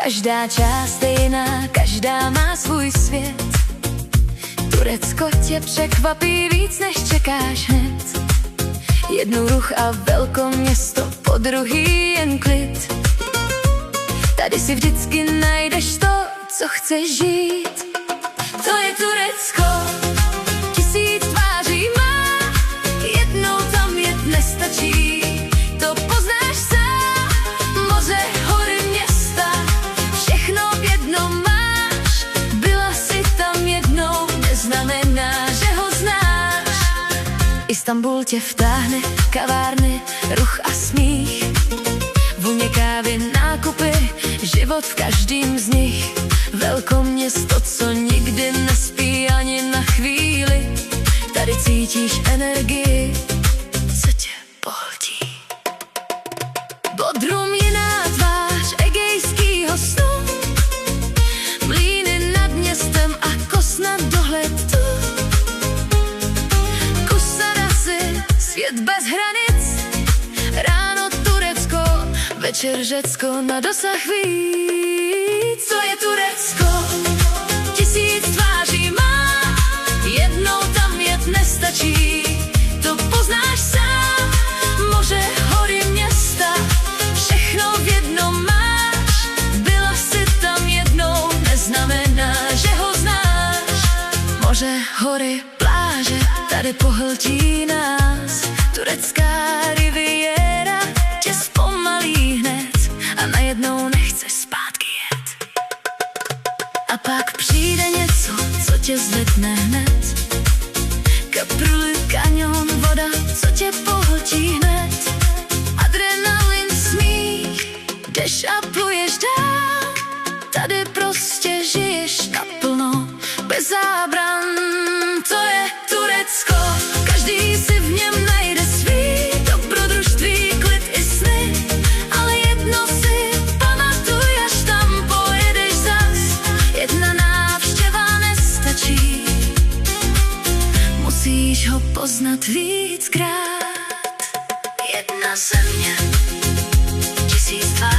Každá část je jiná, každá má svůj svět. Turecko tě překvapí víc, než čekáš hned. Jednou ruch a velkoměsto, po druhý jen klid. Tady si vždycky najdeš to, co chceš žít. To je Turecko, 1000 tváří má, jednou tam jet nestačí. To poznáš sám, moře, hory, města, všechno v jednom máš. Byla si tam jednou, neznamená, že ho znáš. Istanbul tě vtáhne, kavárny, ruch a smích, vůně kávy, nákupy, život v každým z nich. Velkoměsto, co nikdy nespí ani na chvíli. Tady cítíš energii, co tě pohltí. Bodrum, jiná tvář egejskýho snu, mlýny nad městem a Kos na dohled tu. Kusarasy, svět bez hranic, ráno Turecko, večer Řecko, na dosah víc. To je Turecko, 1000 tváří má, jednou tam jet nestačí. To poznáš sám, moře, hory, města, všechno v jednom máš. Byla si tam jednou, neznamená, že ho znáš. Moře, hory, pláže, tady pohltí nás. Turecká riviera tě zpomalí hned a najednou nechceš zpátky jet. A pak přijde něco, co tě zvedne hned. Kaprul, kanion, voda, co tě pohltí hned. Adrenalin, smích, jdeš a pluješ dál. Tady prostě žiješ naplno, bez zábran. To je Turecko, každý si v něm najde svý dobrodružství, klid i sny. Ale jedno si pamatuj, až tam pojedeš zas. Jedna návštěva nestačí, musíš ho poznat víckrát. Jedna země, 1000 tváří.